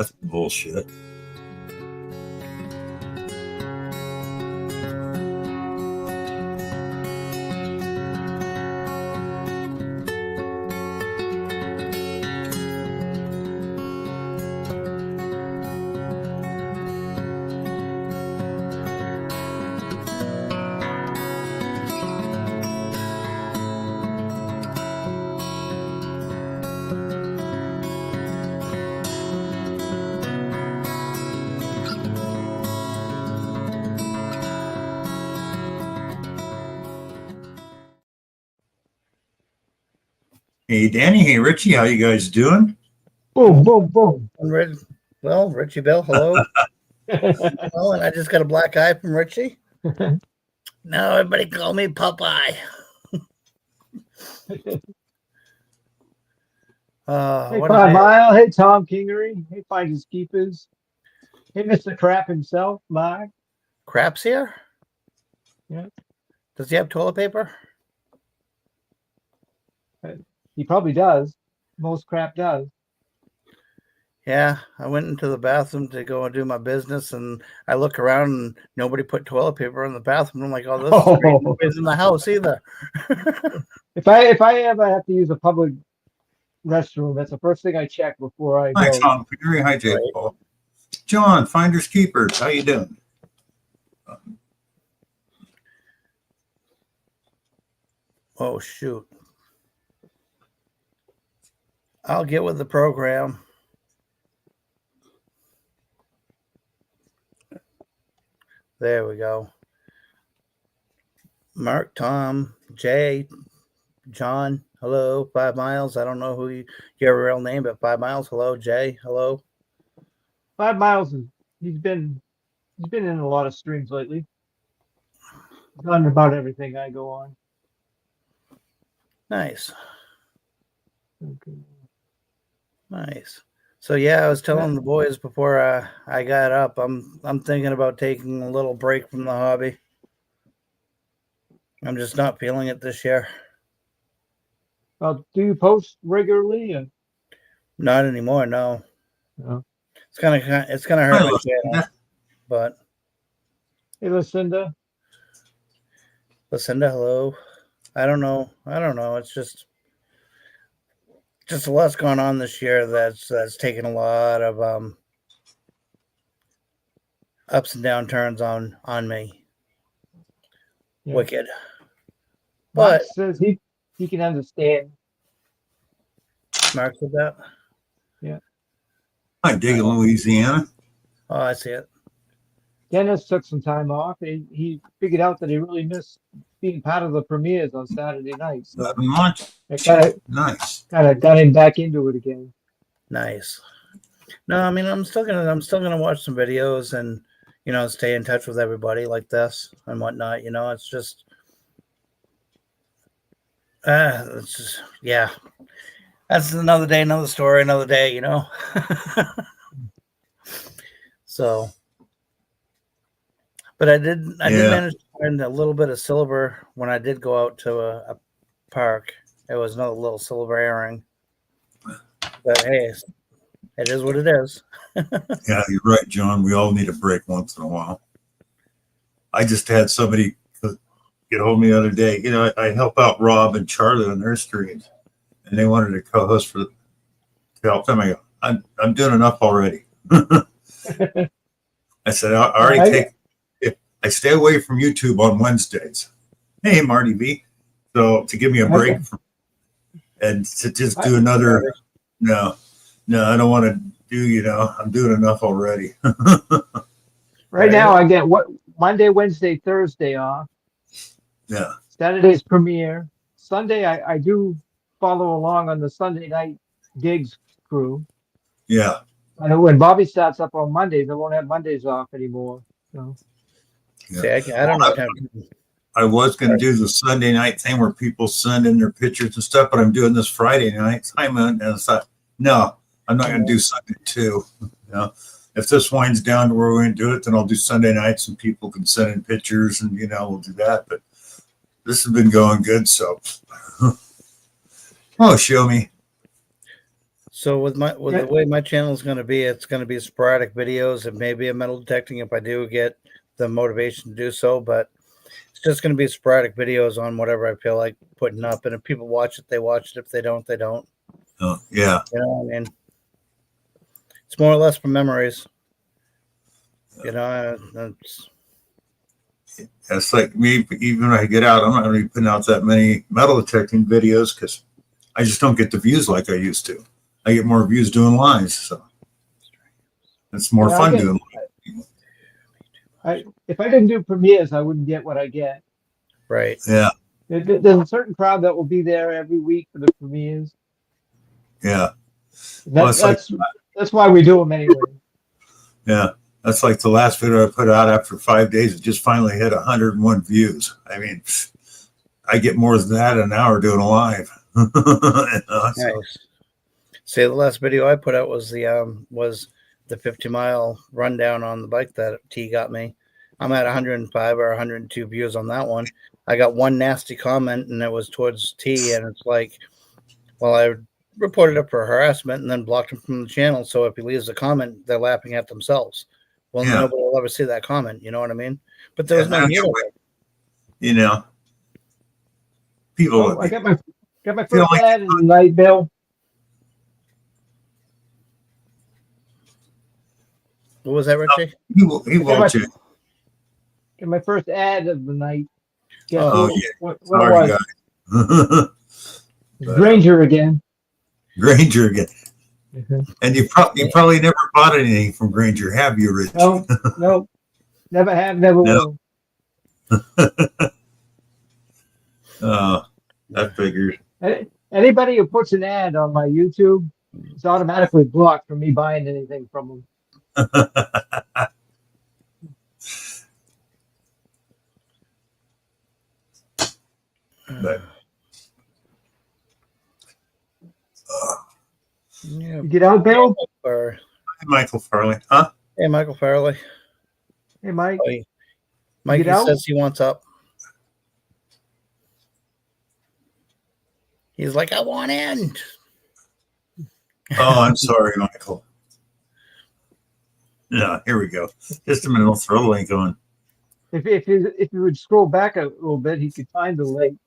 That's bullshit. Hey, Danny. Hey, Richie. How you guys doing? Boom, boom, boom. Well, Richie Bill, hello. Oh, and I just got a black eye from Ritchie. Now everybody call me Popeye. Hey, What a Five day. Mile. Hey, Tom Kingery. Hey, Finders Keepers. Hey, Mr. Crap himself, Mark. Crap's here? Yeah. Does he have toilet paper? He probably does. Most crap does. Yeah, I went into the bathroom to go and do my business, and I look around and nobody put toilet paper in the bathroom. I'm like, oh, this is great. Nobody's in the house either. If I ever have to use a public restroom, that's the first thing I check before I Hi, go. Tom. Hi, Jake Paul. John, Finders Keepers. How you doing? Oh, shoot. I'll get with the program. There we go. Mark, Tom, Jay, John, hello. 5 Miles. I don't know who your real name, but 5 Miles. Hello, Jay. Hello. 5 Miles he's been in a lot of streams lately. He's on about everything I go on. Nice. Okay. Nice. So yeah, I was telling the boys before I got up, I'm thinking about taking a little break from the hobby. I'm just not feeling it this year. Well, do you post regularly? Not anymore. No. No. It's gonna hurt my channel. But Hey, Lucinda. Lucinda, hello. I don't know. It's just a lot's going on this year that's taken a lot of ups and down turns on me. Yeah. Wicked. Mark But says he can understand. Mark said that? Yeah. Hi, dig in Louisiana. Oh, I see it. Dennis took some time off. He figured out that he really missed being part of the premieres on Saturday night. So nice. Kind of got him back into it again. Nice. No, I mean I'm still gonna watch some videos and stay in touch with everybody like this and whatnot. It's just yeah. That's another day, another story, another day. So. But I did manage to find a little bit of silver when I did go out to a park. It was another little silver earring. But hey, it is what it is. Yeah, you're right, John. We all need a break once in a while. I just had somebody get hold of me the other day. I help out Rob and Charlie on their streams, and they wanted to co-host to help them. I go, I'm doing enough already. I said, I already I stay away from YouTube on Wednesdays. Hey, Marty V. So to give me a break and to just do another. No, I don't want to do. I'm doing enough already. Right now, I get Monday, Wednesday, Thursday off. Yeah. Saturday's premiere. Sunday, I do follow along on the Sunday night gigs crew. Yeah. I know when Bobby starts up on Mondays, I won't have Mondays off anymore. So. Yeah. See, I don't know. I was going to do the Sunday night thing where people send in their pictures and stuff, but I'm doing this Friday night. And I thought, no, I'm not going to do Sunday too. If this winds down to where we're going to do it, then I'll do Sunday nights and people can send in pictures and, we'll do that. But this has been going good. So, show me. So with the way my channel is going to be, it's going to be sporadic videos. It may be a metal detecting if I do get the motivation to do so, but it's just going to be sporadic videos on whatever I feel like putting up. And if people watch it, they watch it. If they don't, they don't. Oh, yeah. You know what I mean? It's more or less for memories. You know, It's like me, even when I get out, I'm not going to be putting out that many metal detecting videos because I just don't get the views like I used to. I get more views doing lives, so it's more fun doing live. If I didn't do premieres, I wouldn't get what I get. right. Yeah. There's a certain crowd that will be there every week for the premieres. Yeah. That's why we do them anyway. Yeah. That's like the last video I put out after 5 days. It just finally hit 101 views. I mean, I get more than that an hour doing a live. Nice. See, the last video I put out was the 50-mile rundown on the bike that T got me. I'm at 105 or 102 views on that one. I got one nasty comment, and it was towards T, and it's like, well, I reported it for harassment and then blocked him from the channel. So if he leaves a comment, they're laughing at themselves. Well, nobody will ever see that comment. You know what I mean? But there was no need. You know, people. I got my first ad in the night, Bill. What was that, Ritchie? He won't you. Get my first ad of the night. Guess what Sorry, it was? Granger again. Granger again. And you probably never bought anything from Granger, have you, Rich? No, never have, never will. That figures. Anybody who puts an ad on my YouTube is automatically blocked from me buying anything from them. But, you get out, Bill? Or Michael Farley, huh? Hey, Michael Farley. Hey, Mike. Mike says he wants up. He's like, I want in. Oh, I'm sorry, Michael. Yeah, here we go. Just a minute, I'll throw the link on. If you would scroll back a little bit, he could find the link.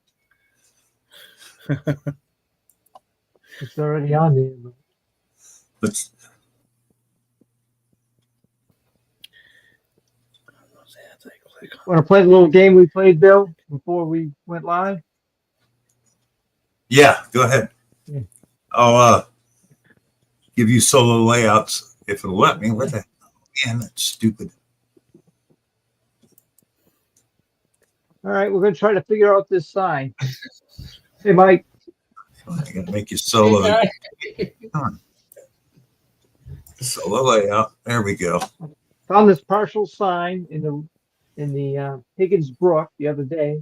It's already on there. But want to play the little game we played, Bill, before we went live? Yeah, go ahead. Yeah. I'll give you solo layouts if it'll let me. What the man, that's stupid. All right, we're going to try to figure out this sign. Hey, Mike. I gotta make you solo. Come on. Solo layout. There we go. Found this partial sign in the Higgins Brook the other day,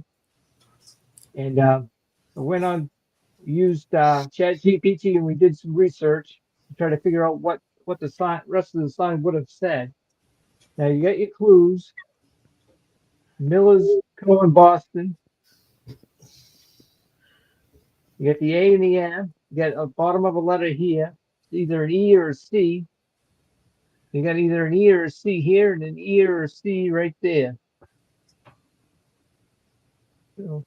and I went on, used ChatGPT, and we did some research to try to figure out what the rest of the sign would have said. Now you got your clues: Miller's Co. in Boston. You got the A and the M. You got a bottom of a letter here. It's either an E or a C. You got either an E or a C here and an E or a C right there. So,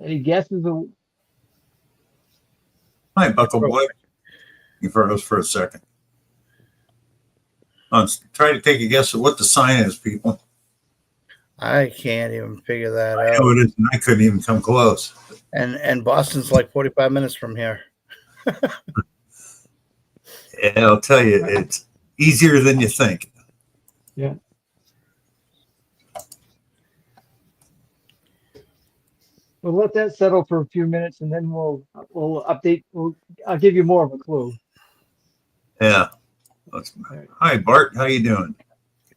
any guesses? Hi, Buckle Boy. You froze for a second. Try to take a guess at what the sign is, people. I can't even figure that out. I know it is, and I couldn't even come close. And Boston's like 45 minutes from here. Yeah, I'll tell you, it's easier than you think. Yeah. We'll let that settle for a few minutes, and then we'll update. I'll give you more of a clue. Yeah. Hi, Bart. How you doing?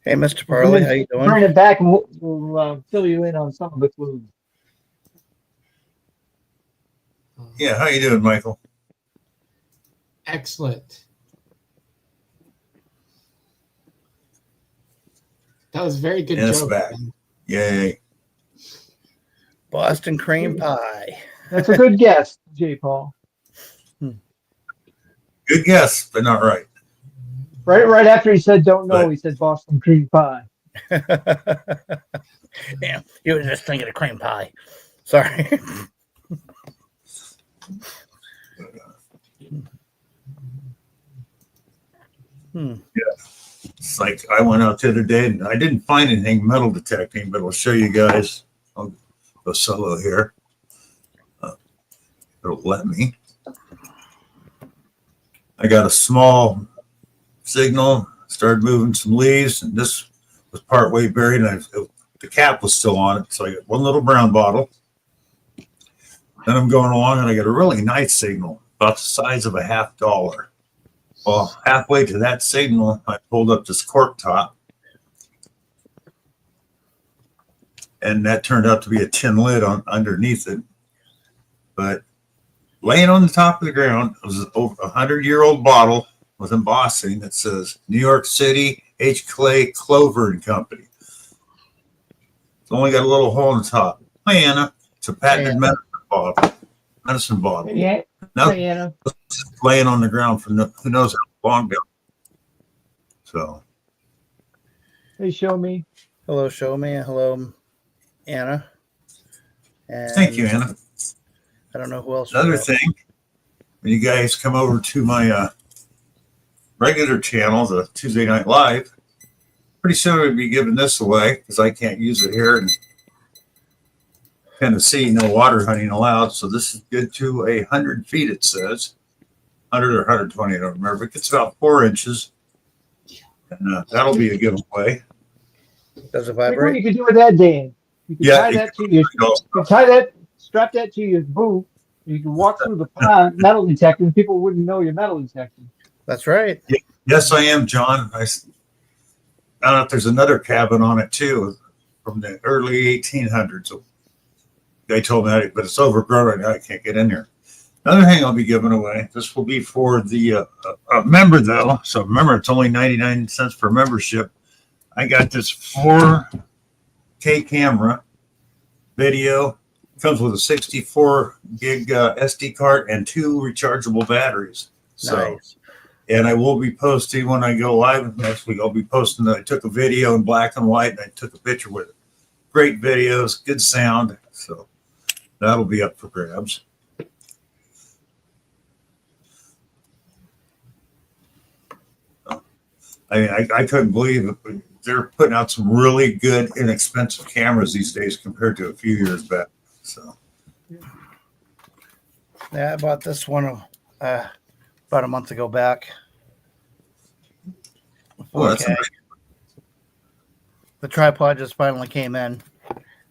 Hey, Mr. Farley, how you doing? Bring it back, and we'll fill you in on some of the clues. Yeah, how you doing, Michael? Excellent. That was a very good joke. Back. Yay. Boston cream pie. That's a good guess, J. Paul. Good guess, but not right. Right after he said don't know, But- he said Boston cream pie. Damn, you were just thinking of cream pie. Sorry. It's like I went out the other day and I didn't find anything metal detecting, but I'll show you guys. I'll go solo here. It'll let me. I got a small signal, started moving some leaves, and this was partway buried, and the cap was still on it. So I got one little brown bottle. Then I'm going along, and I got a really nice signal, about the size of a $50. Well, halfway to that signal, I pulled up this cork top, and that turned out to be a tin lid underneath it. But laying on the top of the ground was an over 100-year-old bottle with embossing that says New York City H. Clay Clover and Company. It's only got a little hole in the top. Hi, Anna. It's a patented medicine bottle. Yeah. Now Hey, Anna. it's laying on the ground for who knows how long ago. So Hey, show me. Hello, show me. Hello, Anna. And thank you, Anna. I don't know who else. we Another got. thing, when you guys come over to my regular channel, the Tuesday Night Live, pretty soon we'll be giving this away because I can't use it here in Tennessee. No water hunting allowed. So this is good to 100 feet, it says. 100 or 120, I don't remember. It gets about 4 inches. And that'll be a giveaway. Does it Think what vibrate? you could do with that, Dan. You can tie that to your, strap that to your boot. You can walk through the pond, metal detecting. People wouldn't know you're metal detecting. That's right. Yes, I am, John. I don't know if there's another cabin on it too from the early 1800s. So they told me that, but it's overgrown right now. I can't get in there. Another thing I'll be giving away. This will be for the member though. So remember, it's only 99 cents per membership. I got this 4K camera video. Comes with a 64 gig SD card and 2 rechargeable batteries. So, Nice. and I will be posting when I go live next week. I'll be posting that I took a video in black and white and I took a picture with it. Great videos, good sound. So that'll be up for grabs. I couldn't believe it. They're putting out some really good, inexpensive cameras these days compared to a few years back. So Yeah, I bought this one about a month ago back. oh, that's 4K. The tripod just finally came in.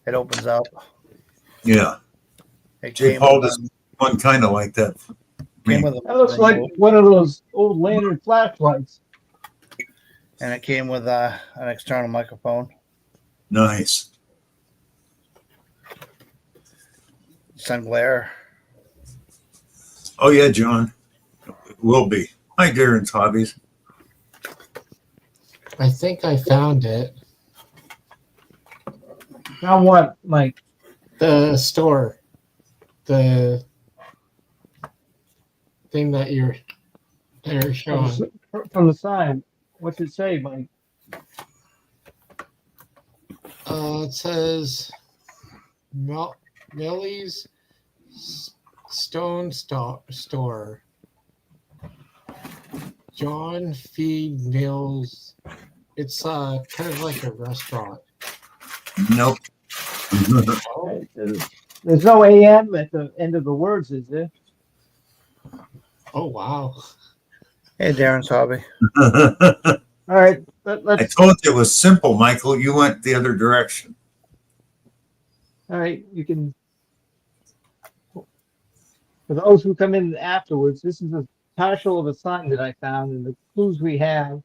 It opens up. yeah. It Jay came Paul with, does one kind of like that. came with a, That looks like one of those old lantern flashlights. and it came with an external microphone. Nice. Sun glare. Oh yeah, John. It will be. Hi, Darren's Hobbies. I think I found it. Now what, Mike? The store. The thing that they're From showing. from the sign. What's it say, Mike? It says Millie's Stone Store. John Feed Mills. It's kind of like a restaurant. Nope. Oh, There's no AM at the end of the words, is there? oh wow. Hey, Darren's hobby. All right, I let's. told you it was simple, Michael. You went the other direction. All right, you can. For those who come in afterwards, this is a partial of a sign that I found, and the clues we have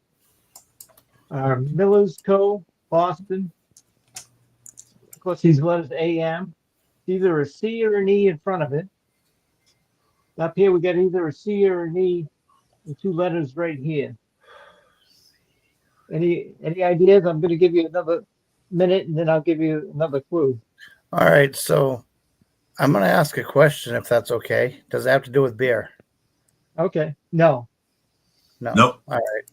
are Miller's Co., Boston. Of course, these letters AM. It's either a C or an E in front of it. Up here, we got either a C or an E, the 2 letters right here. Any ideas? I'm going to give you another minute, and then I'll give you another clue. All right, so I'm going to ask a question if that's okay. Does it have to do with beer? Okay. No. No. Nope. All right.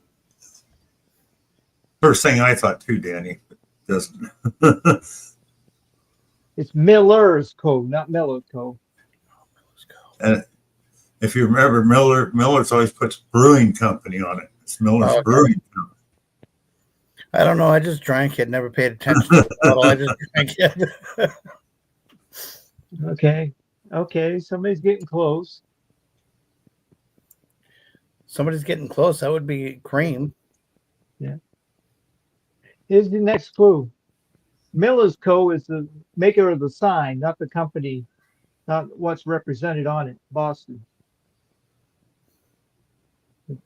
First thing I thought too, Danny. Doesn't. It's Miller's Co., not Miller Co. And if you remember, Miller's always puts brewing company on it. It's Miller's Okay. Brewing Company. I don't know. I just drank it. Never paid attention to the bottle. I just drank it. Okay. Okay. Somebody's getting close. Somebody's getting close. That would be cream. Here's the next clue. Miller's Co. is the maker of the sign, not the company, not what's represented on it, Boston.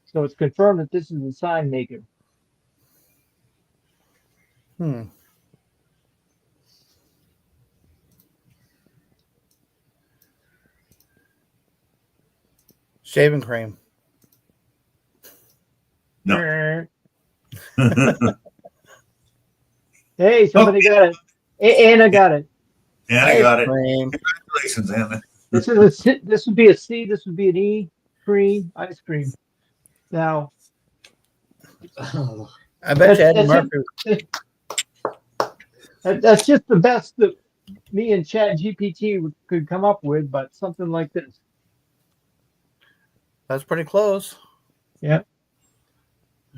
So it's confirmed that this is the sign maker. Hmm. Shaving cream. No. Hey, somebody got it. Anna got it. Yeah, I got it. Cream. Congratulations, Anna. This would be a C. This would be an E. Cream, ice cream. Now, Oh, I bet you Eddie That's- Murphy. that's just the best that me and Chat GPT could come up with, but something like this. That's pretty close.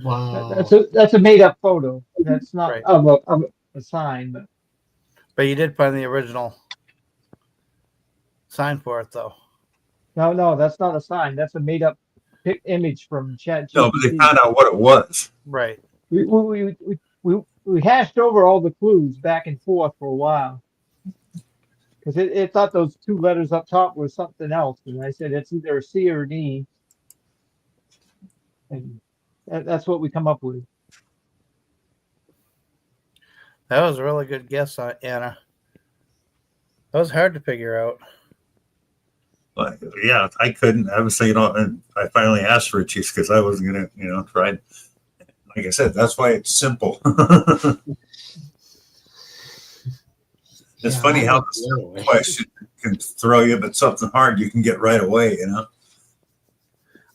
wow. That's a made up photo. That's not Right. of a sign, but But you did find the original sign for it, though. no, that's not a sign. That's a made up image from Chat GPT. No, but they found out what it was. Right. We hashed over all the clues back and forth for a while because it thought those two letters up top was something else, and I said it's either a C or an E, and that's what we come up with. That was a really good guess, Anna. That was hard to figure out. But yeah, I couldn't. I was saying, and I finally asked Ritchie because I wasn't gonna, try. Like I said, that's why it's simple. It's Yeah, funny I how went the other way. question can throw you, but something hard you can get right away.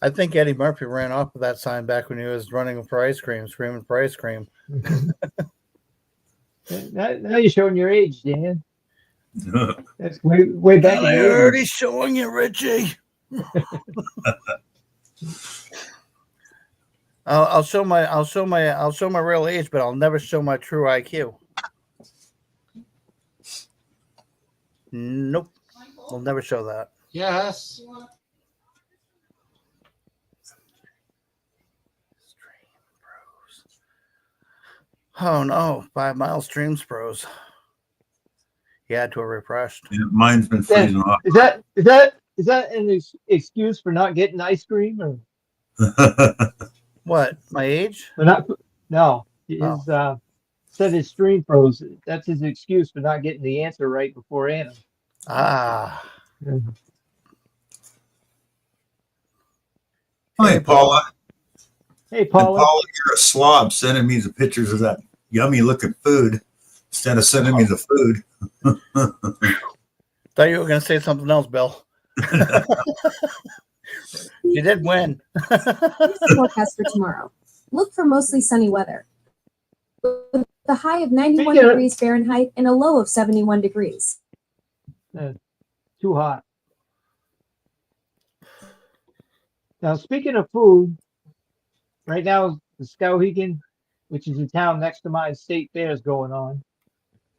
I think Eddie Murphy ran off of that sign back when he was running for ice cream, screaming for ice cream. Now you're showing your age, Dan. That's way back in I the 80s. already showing you, Ritchie. I'll show my real age, but I'll never show my true IQ. Nope, we'll never show that. Yes. Oh no, 5 Mile Streams Pros. Yeah, to a refreshed. Yeah, mine's been freezing off. Is that an excuse for not getting ice cream or What? My age? not? No, his Oh. said his stream froze. That's his excuse for not getting the answer right before Anna. Ah. Hi, Paula. Hey, And Paula. Paula, you're a slob sending me the pictures of that yummy looking food instead of sending me the food. Thought you were going to say something else, Bill. You did win. Here's the forecast for tomorrow. Look for mostly sunny weather. With a high of 91 Speaking of- degrees Fahrenheit and a low of 71 degrees. Too hot. Now, speaking of food, right now the Skowhegan, which is a town next to my state fair, is going on.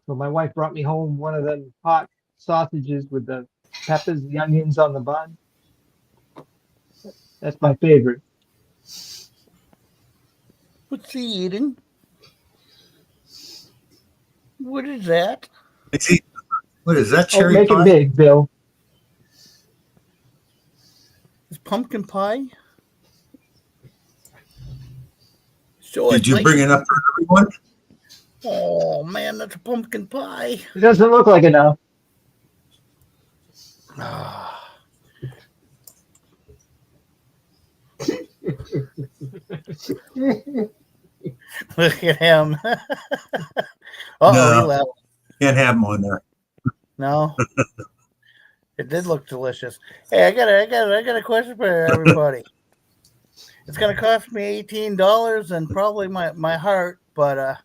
So my wife brought me home one of them hot sausages with the peppers, the onions on the bun. That's my favorite. What's he eating? What is that? What is that, Oh, cherry make it pie? big, Bill. Is pumpkin pie? Show Did it, you Mike. bring it up for everyone? Oh man, that's a pumpkin pie. It doesn't look like enough. Ah. Look at him. Oh, No. he laughed. Can't have them on there. No. It did look delicious. Hey, I got a question for everybody. it's going to cost me $18 and probably my heart, but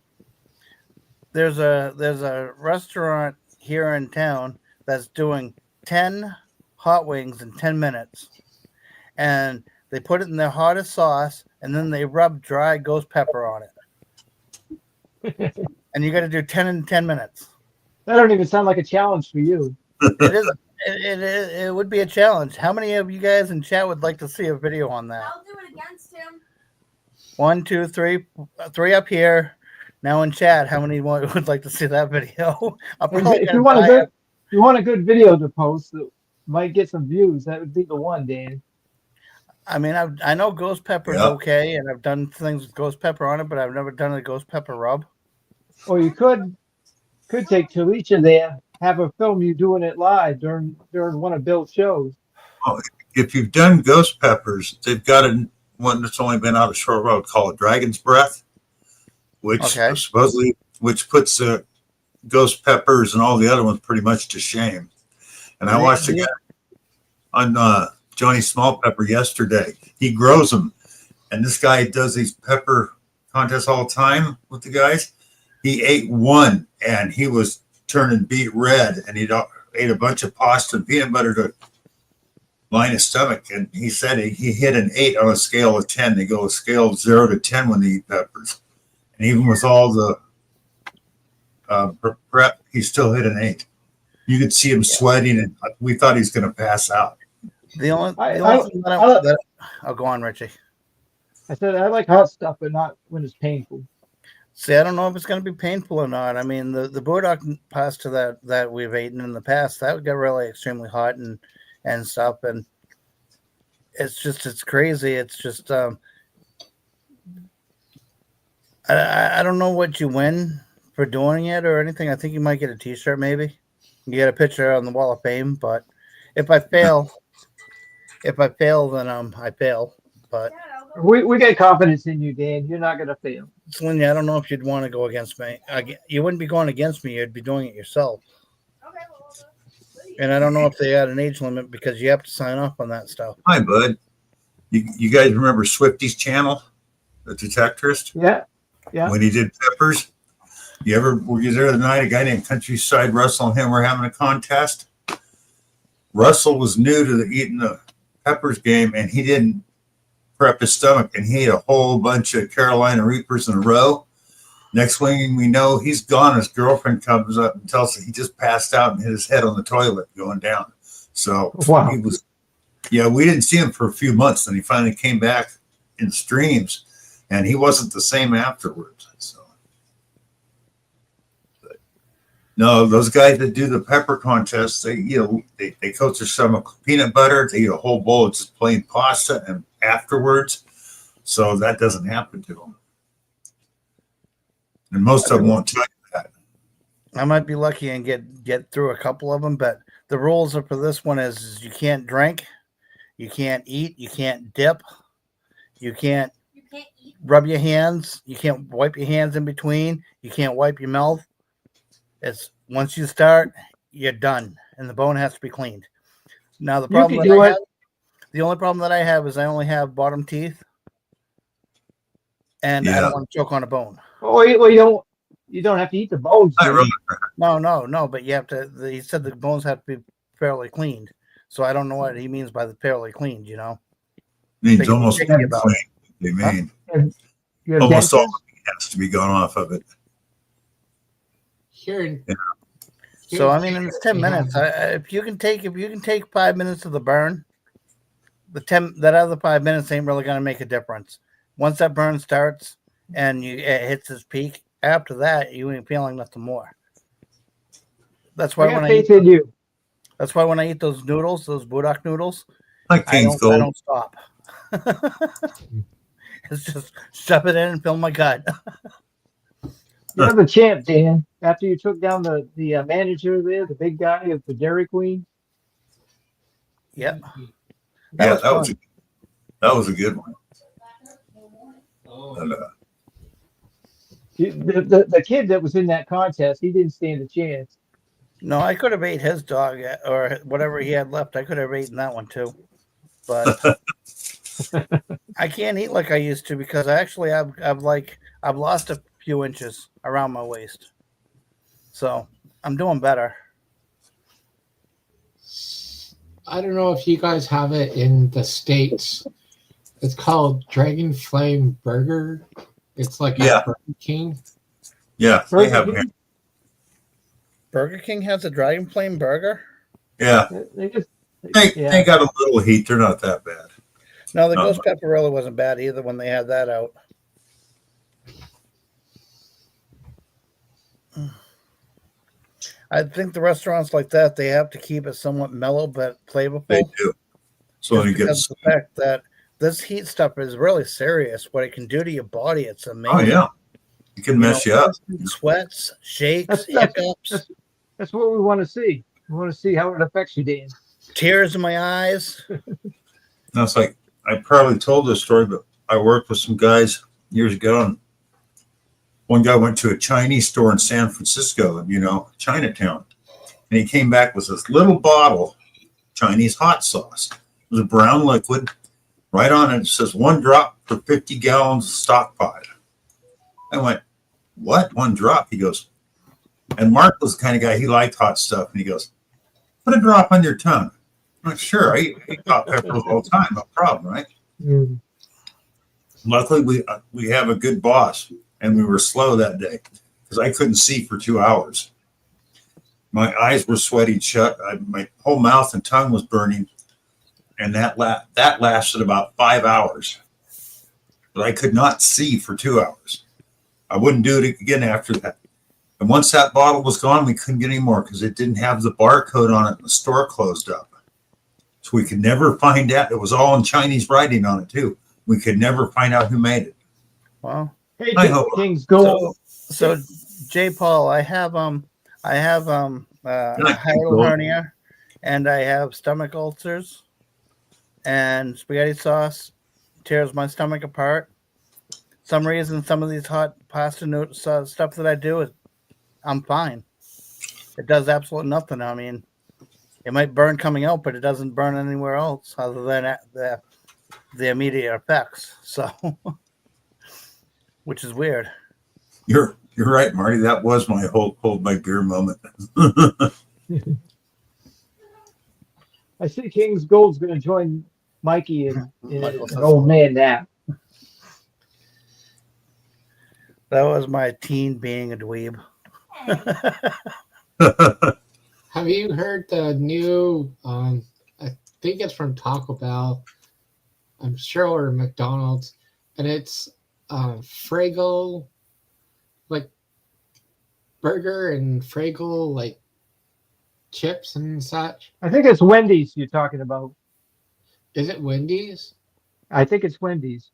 there's a restaurant here in town that's doing 10 hot wings in 10 minutes, and they put it in their hottest sauce, and then they rub dry ghost pepper on it, and you got to do 10 in 10 minutes. That don't even sound like a challenge for you. It is. It would be a challenge. How many of you guys in chat would like to see a video on that? I'll do it against him. 1, 2, 3, 3 up here. Now in chat, how many would like to see that video? If you want a good video to post that might get some views, that would be the one, Dan. I mean, I know ghost pepper is Yeah. okay, and I've done things with ghost pepper on it, but I've never done a ghost pepper rub. Or you could take Talisha there, have her film you doing it live during one of Bill's shows. If you've done ghost peppers, they've got one that's only been out a short while called Dragon's Breath, which Okay. supposedly puts ghost peppers and all the other ones pretty much to shame. And I watched a guy on Johnny Small Pepper yesterday. He grows them, and this guy does these pepper contests all the time with the guys. He ate one, and he was turning beet red, and he ate a bunch of pasta and peanut butter to line his stomach. And he said he hit an 8 on a scale of 10. They go a scale of 0 to 10 when they eat peppers. And even with all the prep, he still hit an 8. You could see him sweating, and we thought he's going to pass out. The only thing I'll go on, Richie. I said I like hot stuff, but not when it's painful. See, I don't know if it's going to be painful or not. I mean, the burdock pasta that we've eaten in the past, that got really extremely hot and stuff, and it's crazy. It's just I don't know what you win for doing it or anything. I think you might get a T-shirt, maybe. You get a picture on the wall of fame, but if I fail, then I fail. But We got confidence in you, Dan. You're not gonna fail. Slinya, I don't know if you'd want to go against me. You wouldn't be going against me. You'd be doing it yourself. Okay, And I don't know if they had an age limit because you have to sign off on that stuff. Hi, bud. You guys remember Swifty's channel, the detectorist? Yeah. Yeah. When he did peppers? Were you there the night? A guy named Countryside Russell and him were having a contest. Russell was new to eating the peppers game, and he didn't prep his stomach, and he ate a whole bunch of Carolina Reapers in a row. Next thing we know, he's gone. His girlfriend comes up and tells him he just passed out and hit his head on the toilet going down. So Wow. we didn't see him for a few months. Then he finally came back in streams, and he wasn't the same afterwards. So, no, those guys that do the pepper contests, they coat their stomach with peanut butter. They eat a whole bowl of just plain pasta and afterwards. So that doesn't happen to them. And most of them won't tell you that. I might be lucky and get through a couple of them, but the rules for this one is you can't drink, you can't eat, you can't dip, you can't rub your hands, you can't wipe your hands in between, you can't wipe your mouth. It's once you start, you're done, and the bone has to be cleaned. Now the only problem that I have is I only have bottom teeth, and I don't want to choke on a bone. Well, you don't have to eat the bones. Not really. No, but you have to. He said the bones have to be fairly cleaned, so I don't know what he means by the fairly cleaned. You know, Means almost picky about clean. They mean You're almost all dentist? has to be gone off of it. So I mean, in 10 minutes, if you can take 5 minutes of the burn, that other 5 minutes ain't really going to make a difference. Once that burn starts and it hits its peak, after that you ain't feeling nothing more. That's why That's why when I eat those noodles, those burdock noodles, Like I King's Gold. don't stop. It's just shove it in and fill my gut. You're the champ, Dan. After you took down the manager there, the big guy of the Dairy Queen. Yep. That was a good one. And, The kid that was in that contest, he didn't stand a chance. No, I could have ate his dog or whatever he had left. I could have eaten that one too. But I can't eat like I used to because actually I've lost a few inches around my waist. So I'm doing better. I don't know if you guys have it in the States. It's called Dragon Flame Burger. It's like Yeah. a Burger King. Yeah, they Burger have. King? Burger King has a Dragon Flame burger? Yeah, They just, they yeah. got a little heat. They're not that bad. No, the No. Ghost Pepperella wasn't bad either when they had that out. I think the restaurants like that, they have to keep it somewhat mellow but flavorful. They do. So Just you because get. of the fact that this heat stuff is really serious. What it can do to your body, it's amazing. Oh yeah, it can mess you up. Sweats, shakes, That's- hiccups, That's what we want to see. We want to see how it affects you, Dan. tears in my eyes. No, it's like I probably told this story, but I worked with some guys years ago, and one guy went to a Chinese store in San Francisco, Chinatown, and he came back with this little bottle Chinese hot sauce. It was a brown liquid. Right on it, it says 1 drop per 50 gallons of stock pot. I went, what? 1 drop? He goes, and Mark was the kind of guy, he liked hot stuff, and he goes, put a drop on your tongue. I'm like, sure, I eat hot peppers all the time, no problem, right? Mm. Luckily, we have a good boss, and we were slow that day because I couldn't see for 2 hours. My eyes were sweating shut. My whole mouth and tongue was burning, and that lasted about 5 hours. But I could not see for 2 hours. I wouldn't do it again after that. And once that bottle was gone, we couldn't get any more because it didn't have the barcode on it, and the store closed up. So we could never find out. It was all in Chinese writing on it too. We could never find out who made it. Wow. Hey, I hope. King's Gold. So J. Paul, I have hiatal Gold. hernia, and I have stomach ulcers, and spaghetti sauce tears my stomach apart. Some reason, some of these hot pasta noodles stuff that I do, I'm fine. It does absolutely nothing. I mean, it might burn coming out, but it doesn't burn anywhere else other than the immediate effects. So, which is weird. You're right, Marty. That was my hold my beer moment. I see King's Gold's going to join Mikey in Michael an old man nap. That was my teen being a dweeb. Have you heard the new? I think it's from Taco Bell. I'm sure, or McDonald's, and it's Fraggle, like burger and Fraggle like chips and such. I think it's Wendy's you're talking about. Is it Wendy's? I think it's Wendy's.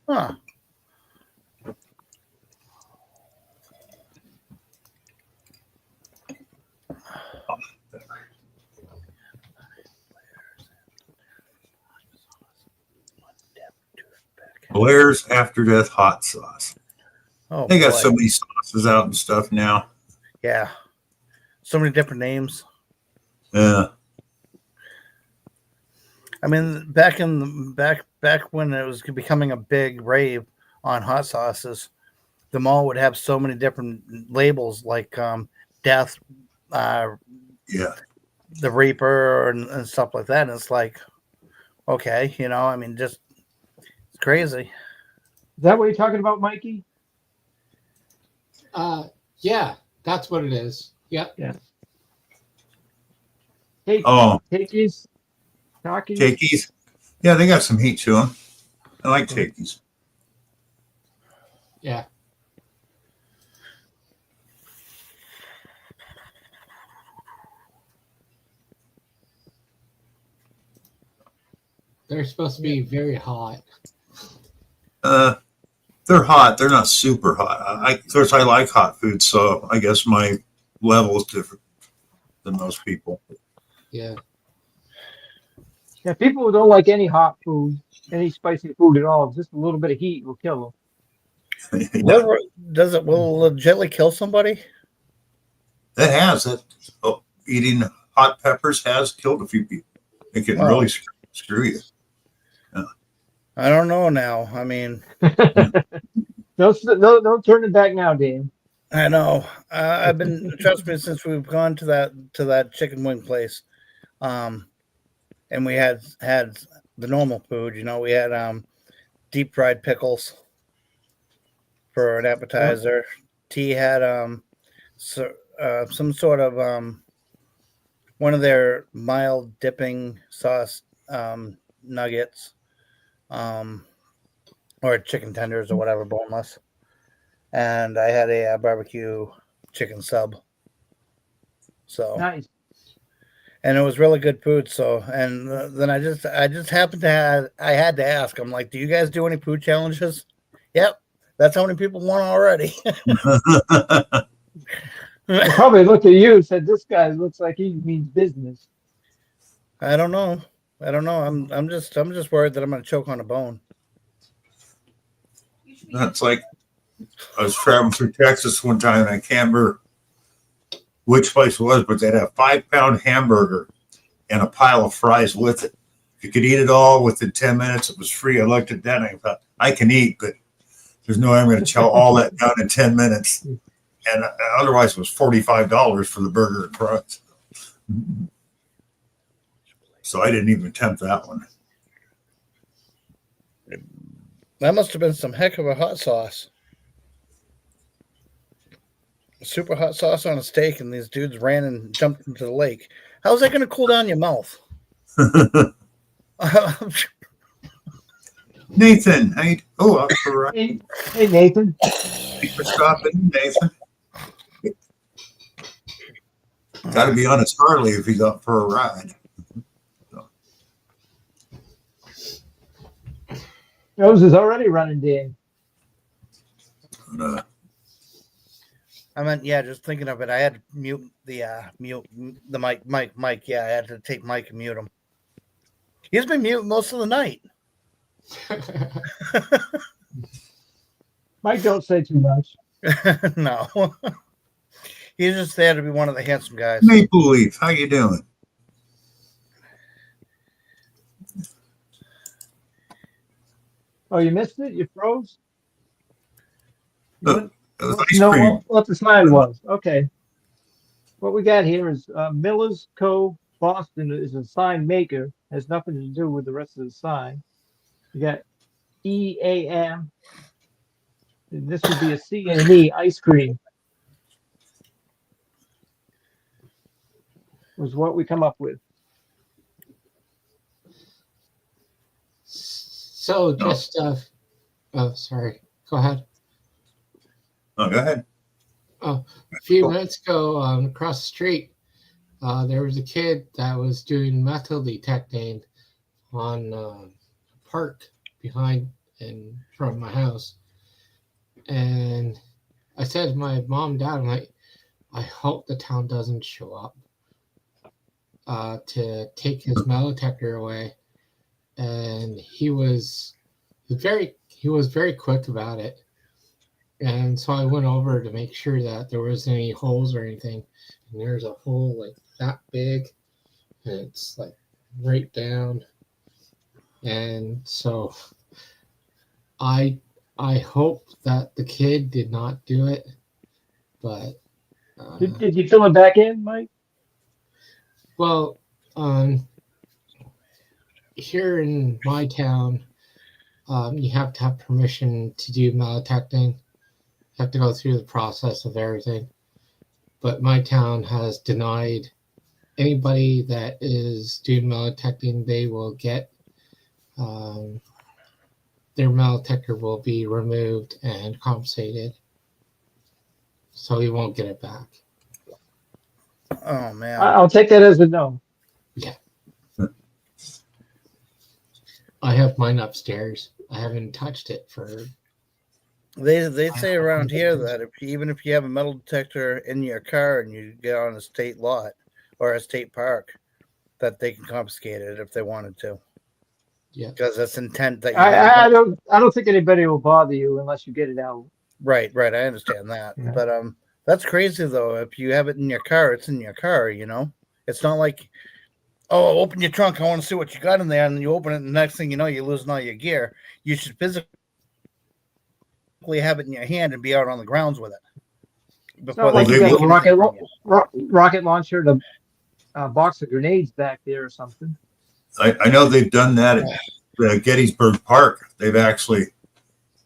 Huh. Blair's After Death hot sauce. Oh, They got boy. so many sauces out and stuff now. Yeah. So many different names. Yeah. I mean, back when it was becoming a big rave on hot sauces, the mall would have so many different labels like Death, Yeah. the Reaper, and stuff like that. And it's like, okay, I mean, just it's crazy. Is that what you're talking about, Mikey? Yeah, that's what it is. Yep. Hey, Oh, Takey's. Takey's. Takey's. Yeah, they got some heat to them. I like Takey's. Yeah. They're supposed to be very hot. They're hot. They're not super hot. Of course, I like hot food, so I guess my level is different than most people. Yeah. Yeah, people who don't like any hot food, any spicy food at all, just a little bit of heat will kill them. Yeah, Does it will legitimately kill somebody? that has it. Oh, eating hot peppers has killed a few people. It can Wow. really screw Screw you. I don't know now. I mean, Don't turn it back now, Dan. I know. I've been trust me since we've gone to that chicken wing place, and we had the normal food. You know, we had deep fried pickles for an appetizer. T had some sort of one of their mild dipping sauce nuggets, or chicken tenders or whatever, boneless. And I had a barbecue chicken sub. So Nice. and it was really good food. So and then I just happened to I had to ask. I'm like, do you guys do any food challenges? Yep, that's how many people want already. I probably looked at you and said, "This guy looks like he means business." I don't know. I'm just worried that I'm going to choke on a bone. That's like I was traveling through Texas one time, and I can't remember which place it was, but they had a 5-pound hamburger and a pile of fries with it. You could eat it all within 10 minutes. It was free. I looked at that and I thought, I can eat, but there's no way I'm going to chow all that down in 10 minutes. And otherwise, it was $45 for the burger and fries. So I didn't even attempt that one. That must have been some heck of a hot sauce. Super hot sauce on a steak, and these dudes ran and jumped into the lake. How's that going to cool down your mouth? Nathan, all right. Hey, Nathan. Thanks for stopping, Nathan. Got to be on his Harley if he's up for a ride. Rose is already running, Dan. I meant, yeah, just thinking of it. I had to mute the Mike. Yeah, I had to take Mike and mute him. He's been mute most of the night. Mike, don't say too much. No. He's just there to be one of the handsome guys. Maple Leaf, how you doing? Oh, you missed it? You froze? Oh, it was ice You know cream. what the sign was. Okay. What we got here is Miller's Co. Boston is a sign maker. Has nothing to do with the rest of the sign. You got EAM. And this would be a C&E ice cream. Was what we come up with. So just oh, sorry. Go ahead. Oh, go ahead. A few minutes ago, across the street, there was a kid that was doing metal detecting on a park behind and from my house. And I said to my mom and dad, I'm like, I hope the town doesn't show up to take his metal detector away. And he was very quick about it. And so I went over to make sure that there wasn't any holes or anything. And there's a hole like that big, and it's like right down. And so I hope that the kid did not do it, but Did you fill it back in, Mike? well, here in my town, you have to have permission to do metal detecting. You have to go through the process of everything. But my town has denied anybody that is doing metal detecting, they will get their metal detector will be removed and compensated. So he won't get it back. Oh man. I'll take that as a no. Yeah. I have mine upstairs. I haven't touched it for. They say around here that even if you have a metal detector in your car and you get on a state lot or a state park, that they can confiscate it if they wanted to. Yeah. Because that's intent that you I don't think anybody will bother you unless you get it out. Right. I understand that. Yeah. But that's crazy though. If you have it in your car, it's in your car, you know? It's not like oh, open your trunk. I want to see what you got in there. And you open it, and the next thing you know, you're losing all your gear. You should physically have it in your hand and be out on the grounds with it. It's not like they you got a will- rocket launcher, the box of grenades back there or something. I know they've done that at Gettysburg Park. They've actually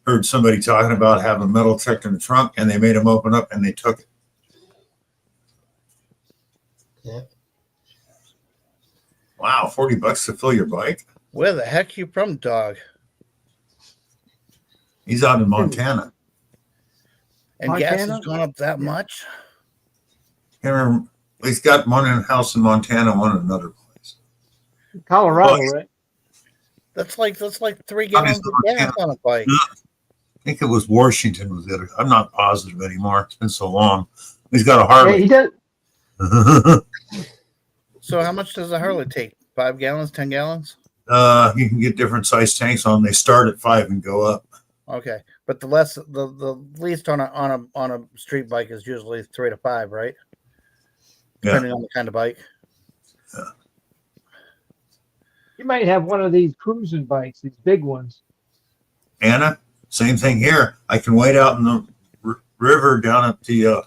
heard somebody talking about having a metal detector in the trunk, and they made them open up and they took it. Yeah. Wow, $40 to fill your bike? Where the heck you from, dog? He's out in Montana. And gas Montana? has gone up that much? Can't remember. He's got one in a house in Montana, one in another place. Colorado, Well, right? That's like 3 gallons of gas on a bike. I think it was Washington was it. I'm not positive anymore. It's been so long. He's got a Yeah, Harley. he does. So how much does a Harley take? 5 gallons, 10 gallons? You can get different size tanks on them. They start at 5 and go up. Okay, but the least on a street bike is usually 3 to 5, right? Yeah. Depending on the kind of bike. You might have one of these cruising bikes, these big ones. Anna, same thing here. I can wait out in the river down at the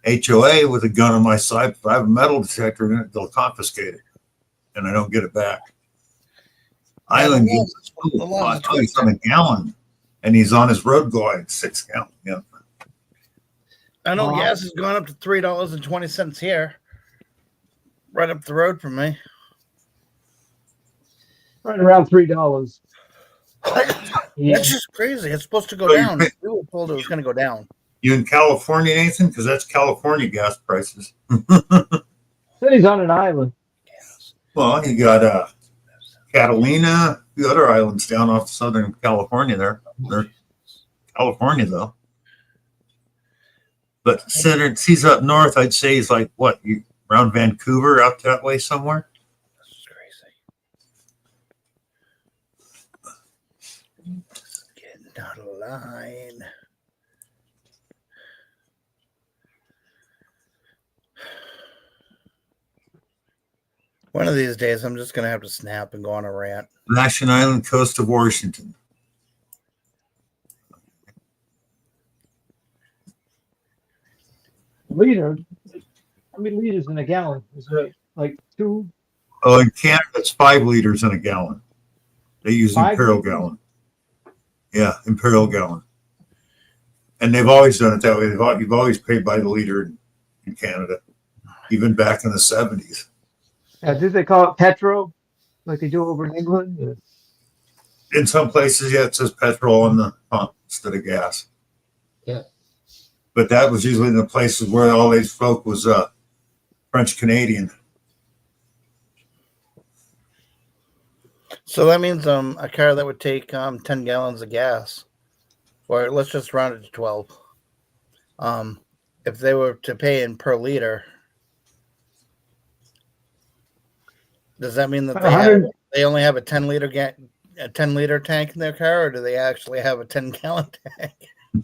HOA with a gun on my side. If I have a metal detector in it, they'll confiscate it, and I don't get it back. Island gives us he's on a gallon, and he's on his road glide 6 gallon. Yeah, I know Oh. gas has gone up to $3.20 here, right up the road from me. Right around $3. Yeah. That's just crazy. It's supposed to go So you down. pay- We were told it was going to go down. you in California, Nathan? Because that's California gas prices. Said he's on an island. Well, you got Catalina, the other islands down off Southern California. They're California though. But since he's up north, I'd say he's like what, you around Vancouver, out that way somewhere. This is crazy. Getting out of line. One of these days, I'm just going to have to snap and go on a rant. Vashon Island, coast of Washington. Liter. How many liters in a gallon? Is it like 2? Oh, in Canada, it's 5 liters in a gallon. They use 5 imperial liters? gallon. Yeah, imperial gallon. And they've always done it that way. You've always paid by the liter in Canada, even back in the 70s. Did they call it petro, like they do over in England? In some places, yeah, it says petrol on the pump instead of gas. Yeah. But that was usually in the places where all these folk was French Canadian. So that means a car that would take 10 gallons of gas, or let's just round it to 12. If they were to pay in per liter, does that mean that they only have a 10-liter tank in their car, or do they actually have a 10-gallon tank?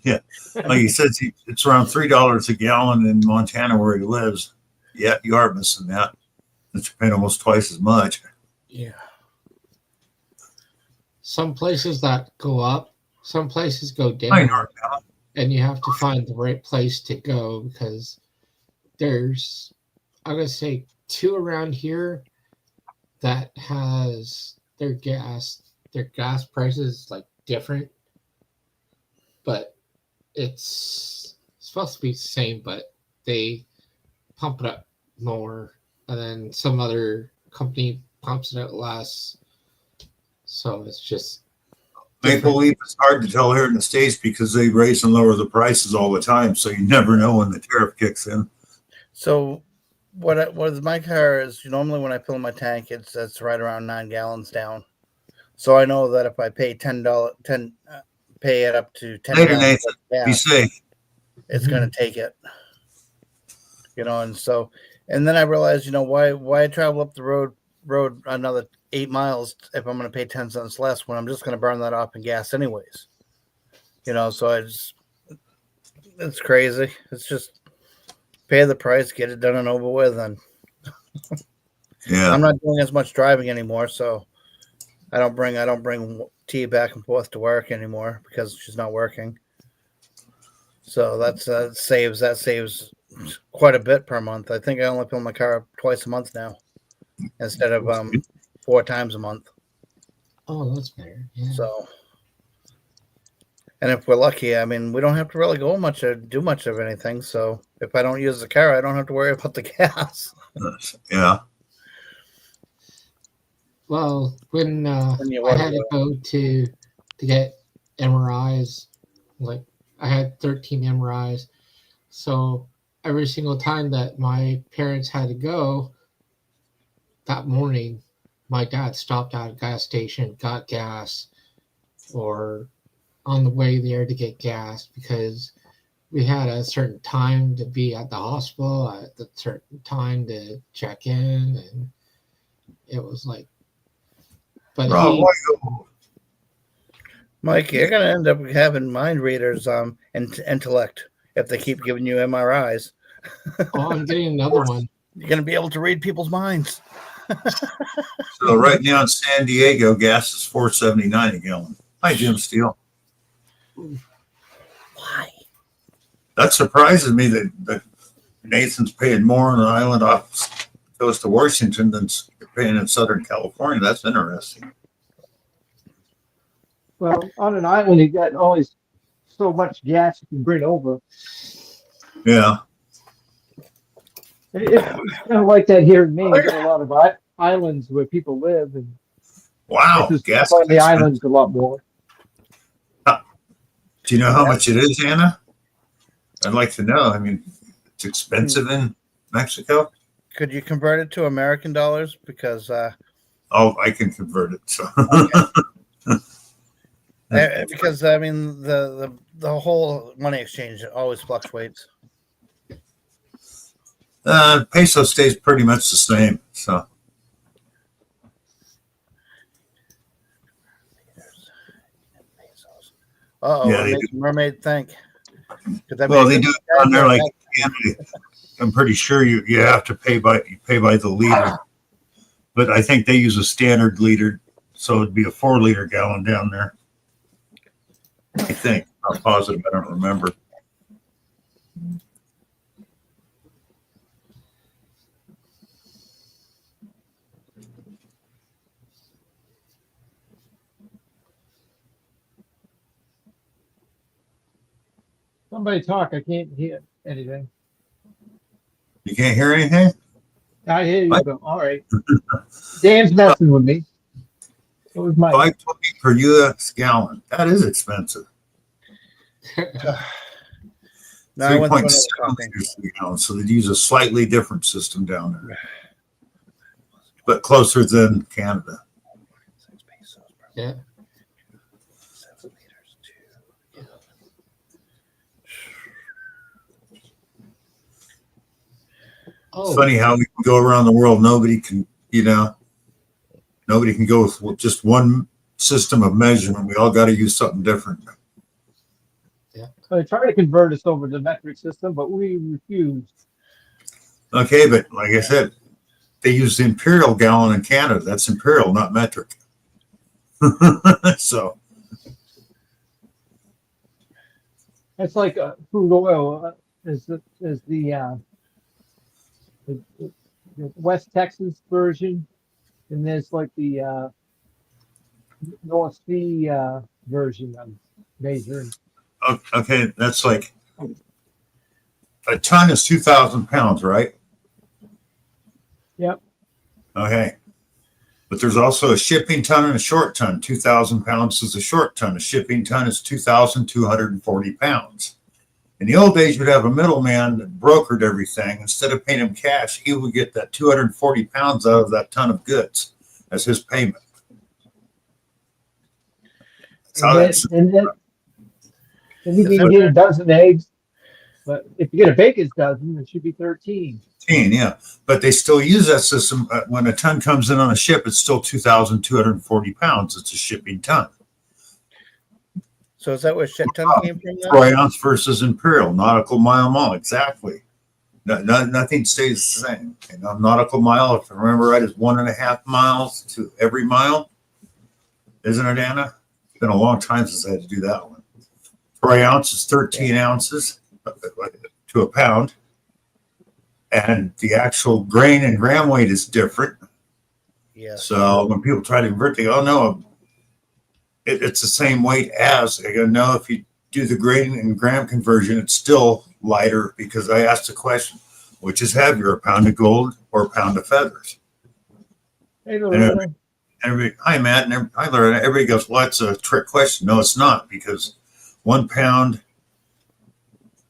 Yeah, like he says, it's around $3 a gallon in Montana where he lives. Yeah, you are missing that. But you're paying almost twice as much. Yeah. Some places that go up, some places go down. I know. And you have to find the right place to go because there's, I'm going to say, 2 around here that has their gas prices like different, but it's supposed to be the same, but they pump it up more, and then some other company pumps it out less. So it's just Maple Leaf is hard to tell here in the States because they raise and lower the prices all the time. So you never know when the tariff kicks in. So what is my car is normally when I fill my tank, it's right around 9 gallons down. So I know that if I pay pay it up to 10 Later, gallons Nathan, of be gas, safe. it's going to take it. And then I realized, why travel up the road another 8 miles if I'm going to pay 10 cents less when I'm just going to burn that off in gas anyways. So it's crazy. It's just pay the price, get it done and over with, and Yeah. I'm not doing as much driving anymore, so I don't bring T back and forth to work anymore because she's not working. So that saves quite a bit per month. I think I only fill my car up twice a month now instead of 4 times a month. Oh, that's better. Yeah. So, and if we're lucky, I mean, we don't have to really go much or do much of anything. So if I don't use the car, I don't have to worry about the gas. Yeah. Well, when you I had to go to get MRIs, like I had 13 MRIs, so every single time that my parents had to go that morning, my dad stopped at a gas station, got gas, or on the way there to get gas because we had a certain time to be at the hospital, at a certain time to check in, and it was like, but Rob, he, why go- Mike, you're gonna end up having mind readers and intellect if they keep giving you MRIs. oh, I'm getting another one. You're gonna be able to read people's minds. So right now in San Diego, gas is $4.79 a gallon. Hi, Jim Steele. Why? That surprises me that Nathan's paying more on an island off coast of Washington than you're paying in Southern California. That's interesting. Well, on an island, you got only so much gas you can bring over. Yeah. It's kind of like that here in Maine. There are a lot of islands where people live, and Wow. just Gas. on the islands a lot more. Do you know how much it is, Anna? I'd like to know. I mean, it's expensive in Mexico. Could you convert it to American dollars? Because Oh, I can convert it. So. because I mean the whole money exchange always fluctuates. Peso stays pretty much the same. So. Oh, Yeah, what they makes mermaid think? Well, they do it down there like Canada. I'm pretty sure you have to pay by the liter, but I think they use a standard liter, so it'd be a 4-liter gallon down there. I think. I'm not positive. I don't remember. Somebody talk. I can't hear anything. You can't hear anything? I hear you, What? but all right. Dan's messing with me. So was Mike. $5.20 per U.S. gallon. That is expensive. No, I went to 3.7 another company. liters per gallon. So they use a slightly different system down there, but closer than Canada. Yeah. It's Oh, funny how we can go around the world. Nobody can go with just one system of measurement. We all got to use something different. So they tried to convert us over to the metric system, but we refused. Okay, but like I said, they use the imperial gallon in Canada. That's imperial, not metric. So That's like crude oil is the West Texas version, and there's like the North Sea version of measuring. okay, that's like a ton is 2,000 pounds, right? Yep. Okay. But there's also a shipping ton and a short ton. 2,000 pounds is a short ton. A shipping ton is 2,240 pounds. In the old days, you'd have a middleman that brokered everything. Instead of paying him cash, he would get that 240 pounds out of that ton of goods as his payment. That's how that's. And then you can get a dozen eggs, but if you get a baker's dozen, it should be 13. Yeah, but they still use that system. When a ton comes in on a ship, it's still 2,240 pounds. It's a shipping ton. So is that where shit ton came from? Then? Troy ounce versus imperial nautical mile. Exactly. Nothing stays the same. Nautical mile, if I remember right, is 1.5 miles to every mile. Isn't it, Anna? It's been a long time since I had to do that one. Troy ounce is 13 ounces to a pound. And the actual grain and gram weight is different. Yes. So when people try to convert, they go, oh, no, it's the same weight as. I go, no, if you do the grain and gram conversion, it's still lighter, because I asked the question, which is heavier, a pound of gold or a pound of feathers? Hey, Loretta. Everybody, hi, Matt, and hi, Loretta. Everybody goes, well, that's a trick question. No, it's not, because 1 pound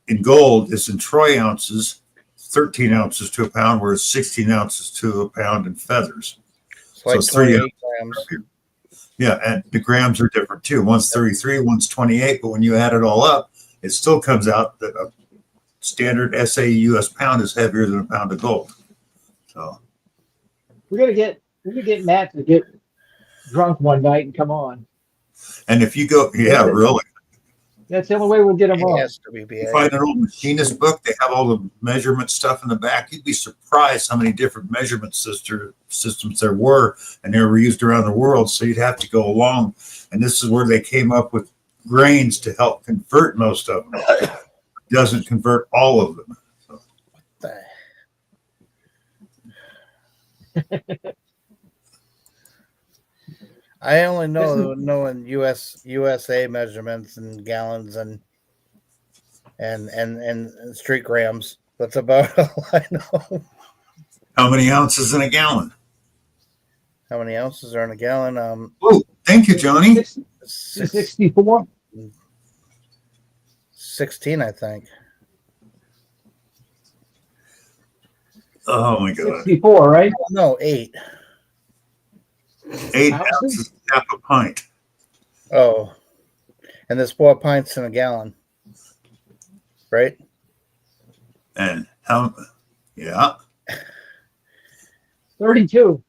in gold is in troy ounces, 13 ounces to a pound, whereas 16 ounces to a pound in feathers. It's like So 3 28 grams. Yeah, and the grams are different too. One's 33, one's 28, but when you add it all up, it still comes out that a standard SA US pound is heavier than a pound of gold. So We're gonna get Matt to get drunk one night and come on. and if you go, yeah, really. That's the only way we'll get him on. Yes, You WBA. find an old machinist book, they have all the measurement stuff in the back. You'd be surprised how many different measurement systems there were, and they were used around the world. So you'd have to go along. And this is where they came up with grains to help convert most of them. It doesn't convert all of them. So. I only know knowing USA measurements and gallons and street grams. That's about all I know. How many ounces in a gallon? How many ounces are in a gallon? Oh, thank you, Johnny. 64. 16, I think. Oh my God. 64, right? No, 8. 8 Ounces? ounces, half a pint. Oh, and there's 4 pints in a gallon, right? And how? Yeah. 32.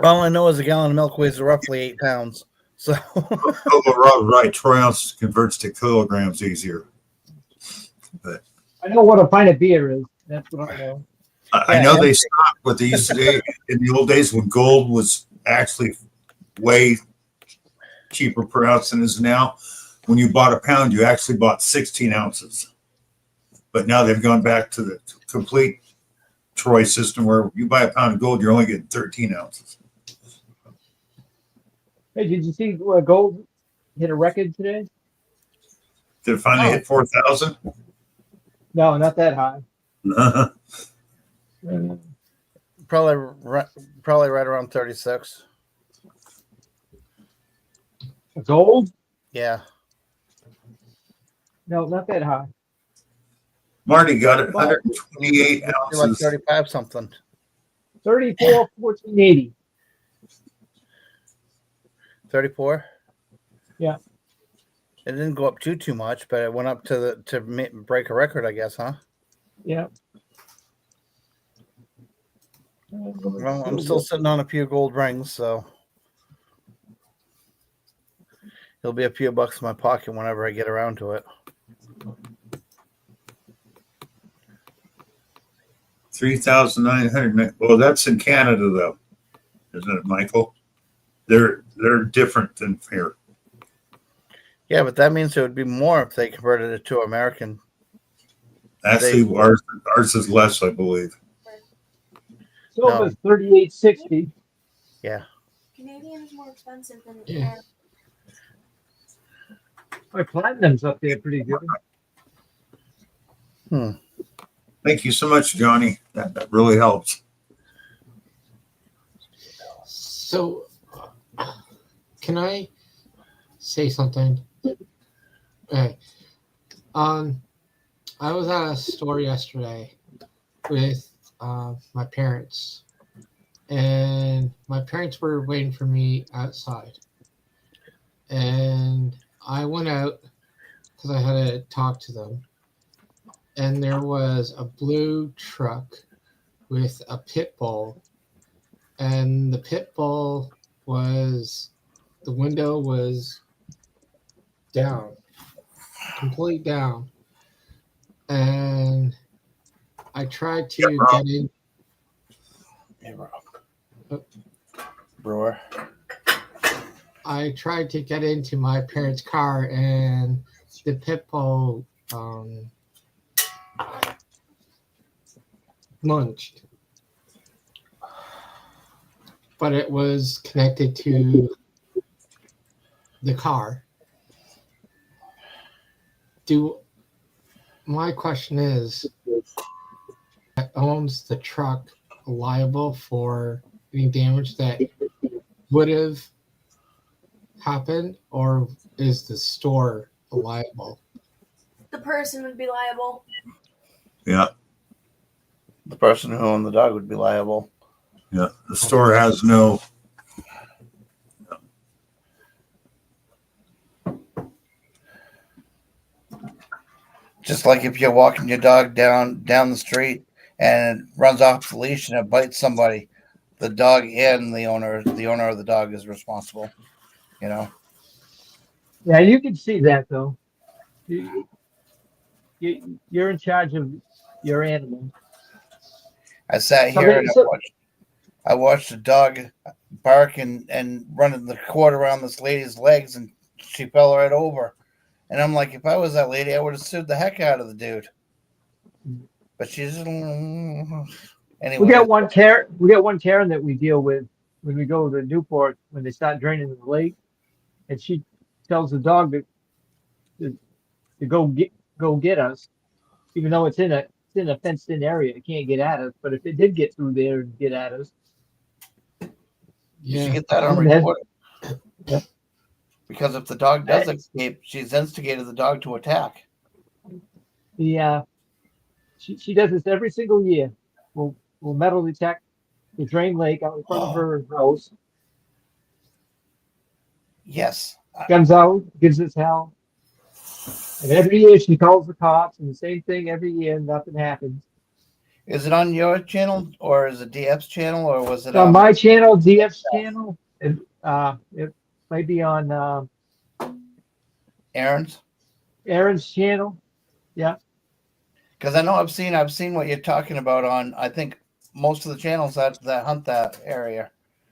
All I know is a gallon of milk weighs roughly 8 pounds. So Oh, right. Troy ounces converts to kilograms easier. But I know what a pint of beer is. That's what I know. I know they stopped what they used to do in the old days when gold was actually way cheaper per ounce than it is now. When you bought a pound, you actually bought 16 ounces. But now they've gone back to the complete Troy system where you buy a pound of gold, you're only getting 13 ounces. Hey, did you see gold hit a record today? Did it finally hit 4,000? No, not that high. probably right around 36. Gold? Yeah. No, not that high. Marty got it 128 Like ounces. 35 something. 34, 1480. 34. Yeah. It didn't go up too much, but it went up to break a record, I guess, huh? Yeah. Well, I'm still sitting on a few gold rings, so it'll be a few bucks in my pocket whenever I get around to it. 3,900. Well, that's in Canada, though, isn't it, Michael? They're different than here. Yeah, but that means it would be more if they converted it to American. Actually, ours is less, I believe. Silver's 38.60. Yeah. Canadian is more expensive than Yeah. My platinum's up there pretty good. Thank you so much, Johnny. That really helps. So, can I say something? Okay. I was at a store yesterday with my parents, and my parents were waiting for me outside. And I went out because I had to talk to them. And there was a blue truck with a pit bull, and the pit bull the window was down. complete down. And I tried to Yeah, get in. Hey, Brewer. I tried to get into my parents' car, and the pit bull lunged. But it was connected to the car. My question is, that owns the truck liable for any damage that would have happened, or is the store liable? The person would be liable. Yeah. The person who owned the dog would be liable. Yeah. The store has no. Just like if you're walking your dog down the street and it runs off the leash and it bites somebody, the dog and the owner of the dog is responsible. You know. Yeah, you can see that though. You're in charge of your animal. I sat here and I watched a dog bark and running the cord around this lady's legs, and she fell right over. And I'm like, if I was that lady, I would have sued the heck out of the dude. But she's anyway. We got one Karen that we deal with when we go to Newport when they start draining the lake, and she tells the dog to go get us, even though it's in a fenced in area. It can't get at us, but if it did get through there and get at us, You should Yeah. get that on Yeah. record. Yeah. Because if the dog does escape, she's instigated the dog to attack. she does this every single year. We'll metal detect the drain lake out in front of her house. Yes. Comes out, gives us hell. And every year she calls the cops, and the same thing every year, nothing happens. Is it on your channel or is it DF's channel or was it It's on my channel, DF's channel, and it might be on Aaron's? Aaron's channel. Yeah. Because I know I've seen what you're talking about on I think most of the channels that hunt that area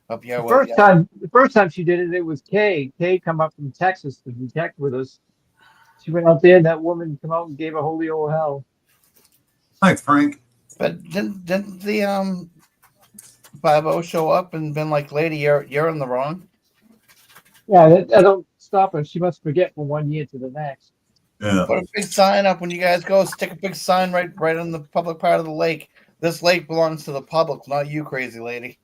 up here. The first time she did it, it was Kay. Kay come up from Texas to detect with us. She went out there, and that woman come out and gave a holy old hell. Hi, Frank. But didn't the 5-0 show up and been like, lady, you're in the wrong? Yeah, that don't stop her. She must forget from one year to the next. Yeah. Put a big sign up when you guys go. Stick a big sign right on the public part of the lake. This lake belongs to the public, not you, crazy lady.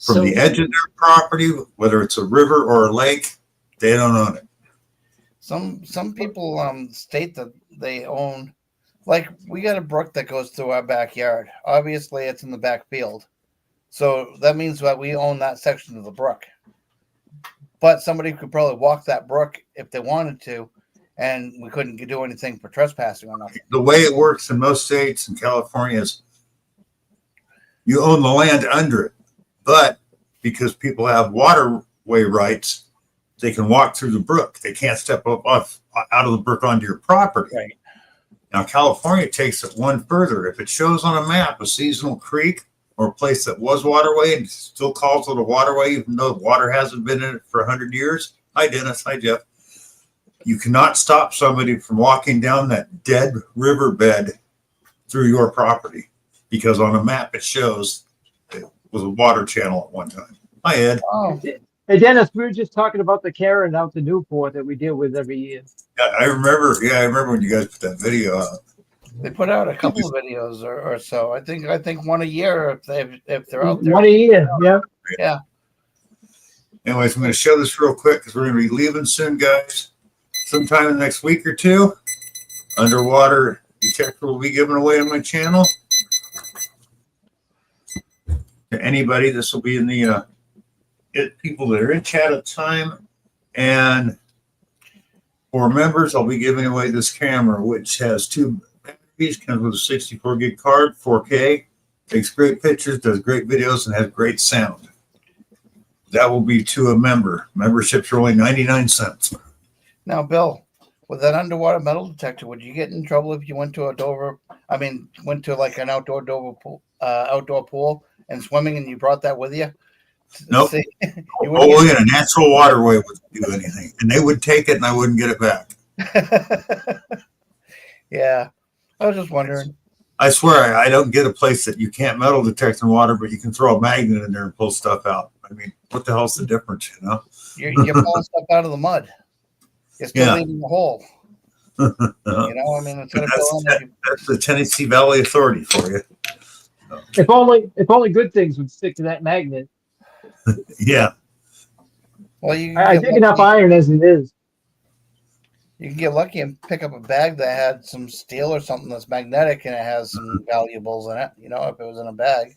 From the edge of their property, whether it's a river or a lake, they don't own it. Some people state that they own, like we got a brook that goes through our backyard. Obviously, it's in the back field, so that means that we own that section of the brook. But somebody could probably walk that brook if they wanted to, and we couldn't do anything for trespassing or nothing. The way it works in most states in California is you own the land under it, but because people have waterway rights, they can walk through the brook. They can't step out of the brook onto your property. Right. Now, California takes it one further. If it shows on a map a seasonal creek or a place that was waterway and still calls it a waterway, even though water hasn't been in it for 100 years. Hi, Dennis. Hi, Jeff. You cannot stop somebody from walking down that dead riverbed through your property because on a map it shows it was a water channel at one time. Hi, Ed. Oh, Hey, Dennis, we were just talking about the Karen out to Newport that we deal with every year. Yeah, I remember. Yeah, I remember when you guys put that video out. they put out a couple of videos or so. I think one a year if they're out there. One a year, yeah. Yeah. Anyways, I'm going to show this real quick because we're going to be leaving soon, guys. Sometime in the next week or two, underwater detector will be given away on my channel. To anybody, this will be in the people that are in chat at the time. And for members, I'll be giving away this camera, which has 2 batteries, comes with a 64 gig card, 4K, takes great pictures, does great videos, and has great sound. That will be to a member. Memberships are only 99 cents. Now, Bill, with that underwater metal detector, would you get in trouble if you went to went to like an outdoor outdoor pool and swimming, and you brought that with you? Nope. See, you wouldn't Only in a natural waterway would do anything, and they would take it, and I wouldn't get it back. Yeah, I was just wondering. I swear, I don't get a place that you can't metal detect in water, but you can throw a magnet in there and pull stuff out. I mean, what the hell's the difference, you know? You're pulling stuff out of the mud. You're still Yeah. leaving the hole. You know, I mean, it's going to fill in. That's the Tennessee Valley Authority for you. If only good things would stick to that magnet. Yeah. Well, you I can dig get enough lucky. iron as it is. You can get lucky and pick up a bag that had some steel or something that's magnetic and it has some valuables in it. You know, if it was in a bag.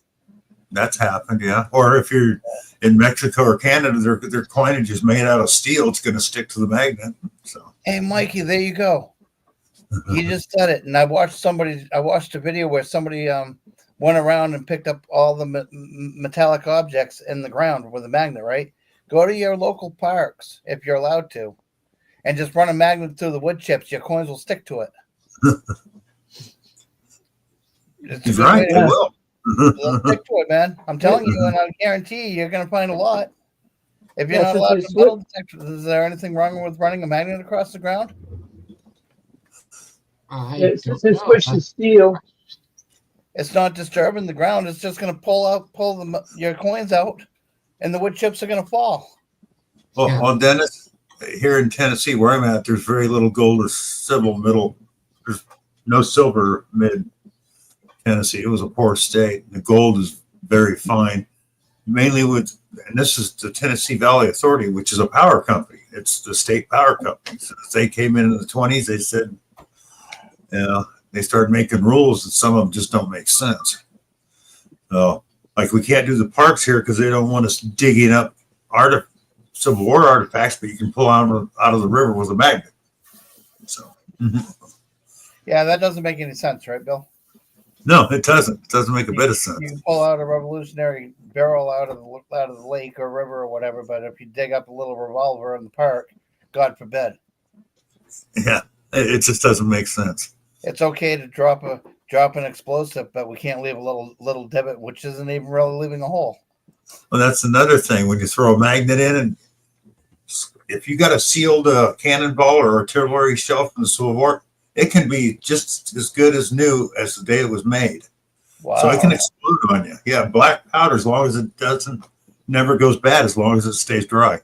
That's happened, yeah. Or if you're in Mexico or Canada, their coinage is made out of steel. It's going to stick to the magnet. So, Hey, Mikey, there you go. You just said it, and I watched a video where somebody went around and picked up all the metallic objects in the ground with a magnet. Right? Go to your local parks if you're allowed to, and just run a magnet through the wood chips. Your coins will stick to it. It's a he's good right. way They to- will. They'll stick to it, man. I'm telling you, and I guarantee you're going to find a lot. If you're Yeah, not since allowed they to metal detect, is there anything wrong with running a magnet across the ground? I Yeah, don't since they know. switched to steel, It's not disturbing the ground. It's just going to pull your coins out, and the wood chips are going to fall. Well, Dennis, here in Tennessee, where I'm at, there's very little gold or silver middle. There's no silver mid Tennessee. It was a poor state. The gold is very fine, mainly and this is the Tennessee Valley Authority, which is a power company. It's the state power company. So they came in the 20s. They said, they started making rules, and some of them just don't make sense. Like we can't do the parks here because they don't want us digging up Civil War artifacts, but you can pull out of the river with a magnet. So, Yeah, that doesn't make any sense, right, Bill? no, it doesn't. It doesn't make a bit of sense. You can pull out a Revolutionary barrel out of the lake or river or whatever, but if you dig up a little revolver in the park, God forbid. Yeah, it just doesn't make sense. It's okay to drop an explosive, but we can't leave a little divot, which isn't even really leaving a hole. Well, that's another thing. When you throw a magnet in, and if you got a sealed cannonball or artillery shell from the Civil War, it can be just as good as new as the day it was made. Wow. So it can explode on you. Yeah, black powder, as long as it never goes bad, as long as it stays dry.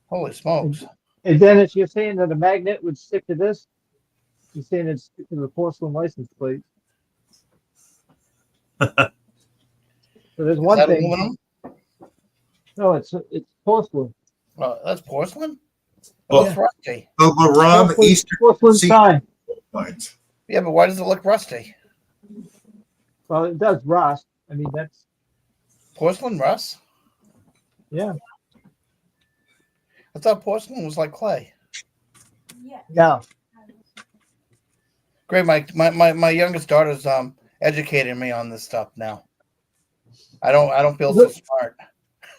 Holy smokes. and then if you're saying that a magnet would stick to this, you're saying it'd stick to the porcelain license plate. So there's Is one that thing. aluminum? No, it's porcelain. That's porcelain? Well, It's rusty. But Rob, Porcelain, Eastern porcelain Sea sign. lines. Yeah, but why does it look rusty? Well, it does rust. I mean, that's Porcelain rust? yeah. I thought porcelain was like clay. Yeah. Yeah. Great, Mike. My youngest daughter's educating me on this stuff now. I don't feel so smart.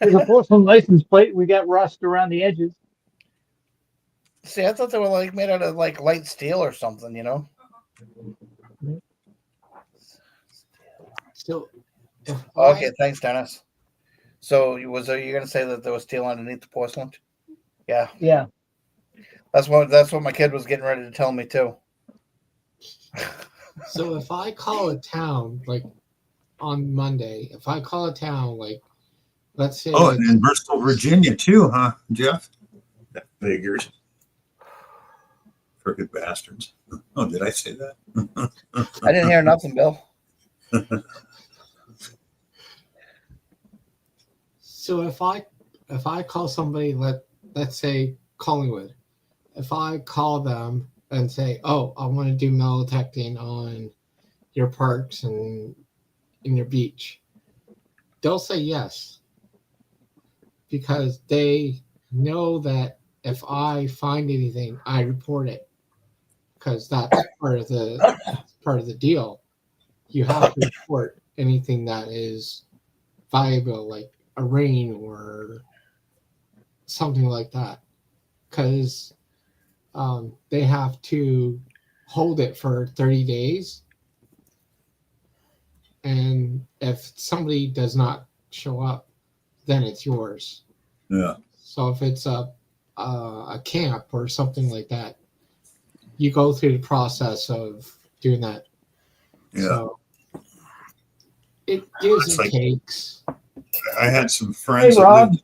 There's a porcelain license plate. We got rust around the edges. See, I thought they were like made out of like light steel or something, you know? So, if Okay, thanks, Dennis. So you gonna say that there was steel underneath the porcelain? Yeah, Yeah. that's what my kid was getting ready to tell me too. So if I call a town like on Monday, if I call a town like, let's say, Oh, and in Bristol, Virginia, too, huh, Jeff? That figures. Crooked bastards. Oh, did I say that? I didn't hear nothing, Bill. so if I call somebody, let's say Collingwood, if I call them and say, oh, I want to do metal detecting on your parks and in your beach, they'll say yes, because they know that if I find anything, I report it, because that's part of the deal. You have to report anything that is valuable, like a ring or something like that, because they have to hold it for 30 days. And if somebody does not show up, then it's yours. Yeah. So if it's a camp or something like that, you go through the process of doing that. Yeah. So it gives It's and like- takes. I had some friends Hey, Rob.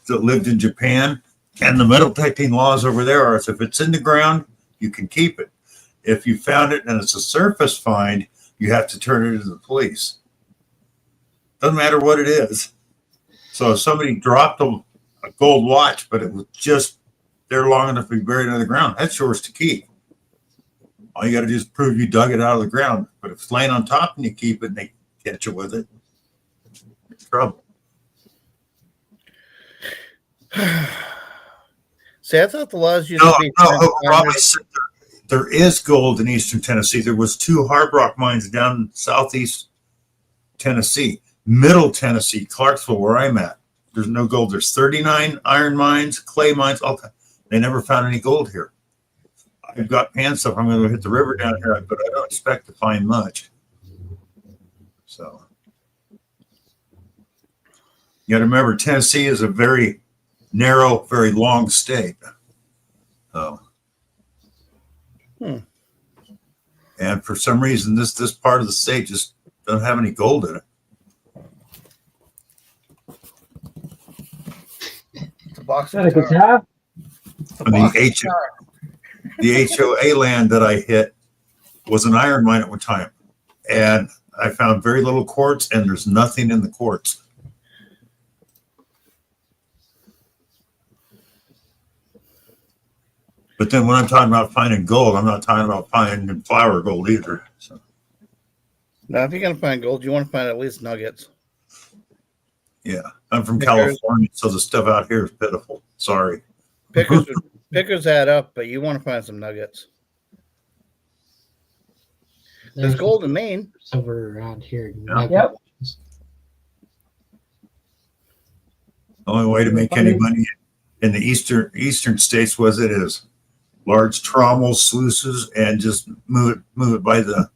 that lived in Japan, and the metal detecting laws over there are if it's in the ground, you can keep it. If you found it and it's a surface find, you have to turn it into the police. Doesn't matter what it is. So if somebody dropped a gold watch, but it was just there long enough to be buried under the ground, that's yours to keep. All you got to do is prove you dug it out of the ground. But if it's laying on top and you keep it and they catch you with it, it's trouble. See, I thought the laws used No, to be. Robbie said there is gold in eastern Tennessee. There was 2 hard rock mines down in southeast Tennessee, middle Tennessee, Clarksville, where I'm at. There's no gold. There's 39 iron mines, clay mines. All they never found any gold here. I've got pan stuff. I'm going to hit the river down here, but I don't expect to find much. So you got to remember, Tennessee is a very narrow, very long state. So. And for some reason, this part of the state just doesn't have any gold in it. It's a box Is that a of guitar? And the HOA land that I hit was an iron mine at one time. And I found very little quartz, and there's nothing in the quartz. But then when I'm talking about finding gold, I'm not talking about finding flour gold either. So. Now, if you're gonna find gold, you want to find at least nuggets. Yeah, I'm from Pickers. California, so the stuff out here is pitiful. Sorry. Pickers add up, but you want to find some nuggets. There's gold in Maine. Somewhere around here. Yeah. Yep. The only way to make any money in the eastern states was it is large trommels, sluices, and just move it by the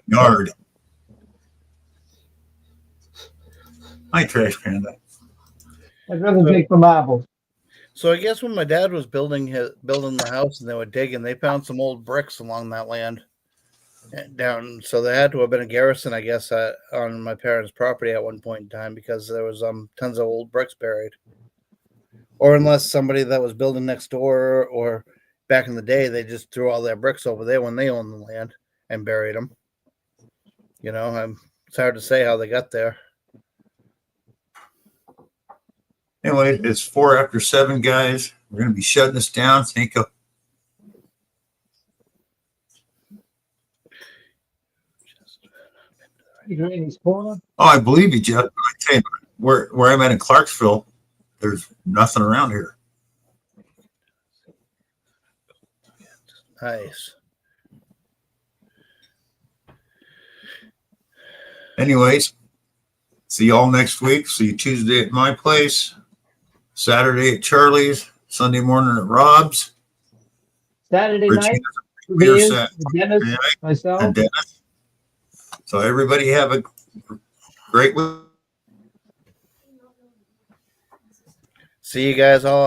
yard. Hi, Trash Panda. I'd rather dig for marbles. So I guess when my dad was building the house and they were digging, they found some old bricks along that land down. So there had to have been a garrison, I guess, on my parents' property at one point in time because there was tons of old bricks buried. Or unless somebody that was building next door or back in the day, they just threw all their bricks over there when they owned the land and buried them. You know, it's hard to say how they got there. Anyway, it's 4 after 7, guys. We're going to be shutting this down. Thank you. You doing these corner? Oh, I believe you, Jeff. I tell you, where I'm at in Clarksville, there's nothing around here. Nice. Anyways, see y'all next week. See you Tuesday at my place, Saturday at Charlie's, Sunday morning at Rob's. Saturday Ritchie night, Beer me, set. Dennis, Yeah, myself. and Dennis. So everybody have a great week. See you guys all